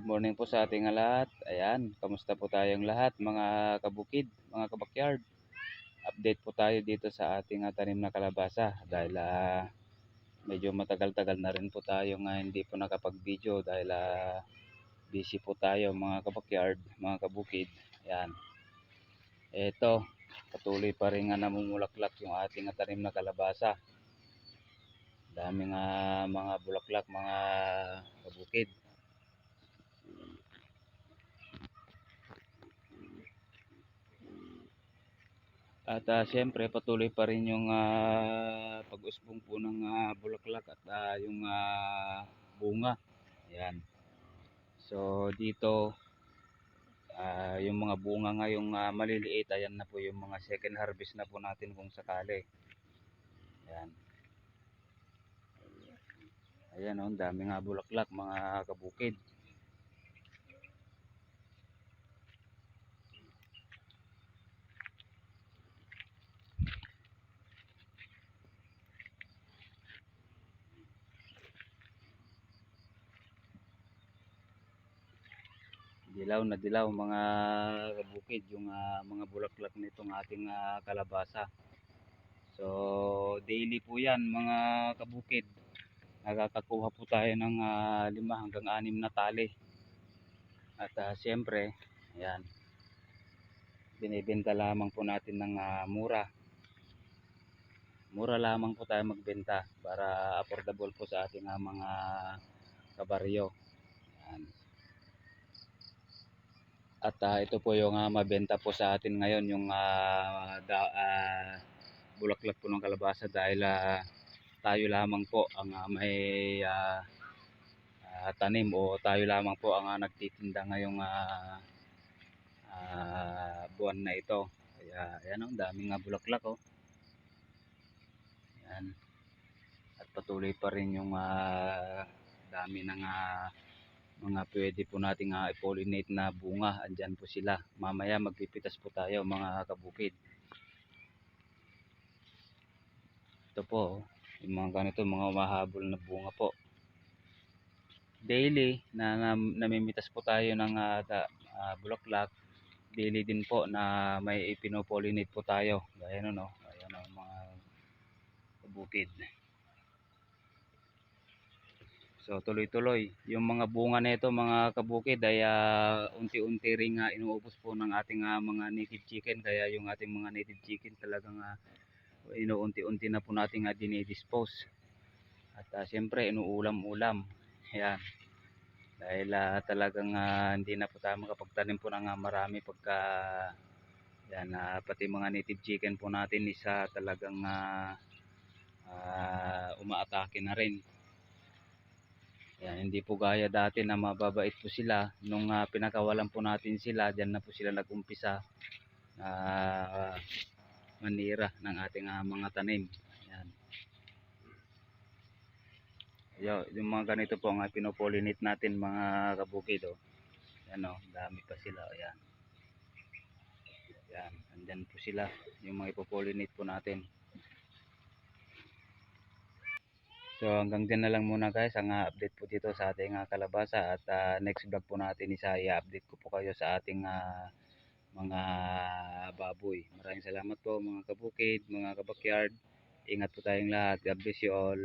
Morning po sa ating lahat. Ayan, kamusta po tayong lahat mga kabukid, mga kabakyard. Update po tayo dito sa ating tanim na kalabasa dahil medyo matagal-tagal na rin po tayo nga hindi po nakapag-video dahil busy po tayo mga kabakyard, mga kabukid. Ayan. Ito, patuloy pa rin nga namumulaklak yung ating tanim na kalabasa. Daming mga bulaklak mga kabukid. At siyempre patuloy pa rin yung pag-usbong po ng bulaklak at yung bunga. Ayan. So dito yung mga bunga ngayong maliliit, ayan na po yung mga second harvest na po natin kung sakali. Ayan. Ayan oh, dami nga bulaklak mga kabukid. Dilaw na dilaw mga kabukid yung mga bulaklak nitong ating kalabasa. So daily po yan mga kabukid, nakakakuha po tayo ng 5 hanggang 6 na tali. At siyempre ayan, binibenta lamang po natin ng mura lamang po tayo magbenta para affordable po sa ating mga kabaryo. Ayan. At ito po yung mabenta po sa atin ngayon yung bulaklak po ng kalabasa dahil tayo lamang po ang may tanim o tayo lamang po ang nagtitinda ngayong buwan na ito. Kaya ayan oh, daming bulaklak oh. Ayan. At patuloy pa rin yung dami ng mga pwede po nating i-pollinate na bunga. Andyan po sila. Mamaya magpipitas po tayo mga kabukid. Ito po yung mga ganito, mga umahabol na bunga po. Daily na namimitas po tayo ng bulaklak. Daily din po na may ipino-pollinate po tayo. Gaya no, ayan o mga kabukid. So tuloy-tuloy yung mga bunga nito mga kabukid ay unti-unti ring inuubos po ng ating mga native chicken. Kaya yung ating mga native chicken talagang inuunti-unti na po nating dinidispose. At siyempre inuulam-ulam. Ayan. Dahil talagang hindi na po tayo makapagtanim po ng marami pagka yan, pati mga native chicken po natin isa talagang umaatake na rin. Yan, hindi po gaya dati na mababait po sila nung pinakawalan po natin sila. Diyan na po sila nag-umpisa manira ng ating mga tanim. Yan. Yung mga ganito po ang pinopollinate natin mga kabukid oh. Yan oh, dami pa sila. Ayan. Yan, andyan po sila yung mga ipopollinate po natin. So hanggang dyan na lang muna guys ang update po dito sa ating kalabasa. At next vlog po natin i-update ko po kayo sa ating mga baboy. Maraming salamat po mga kabukid, mga kabakyard. Ingat po tayong lahat. God bless you all.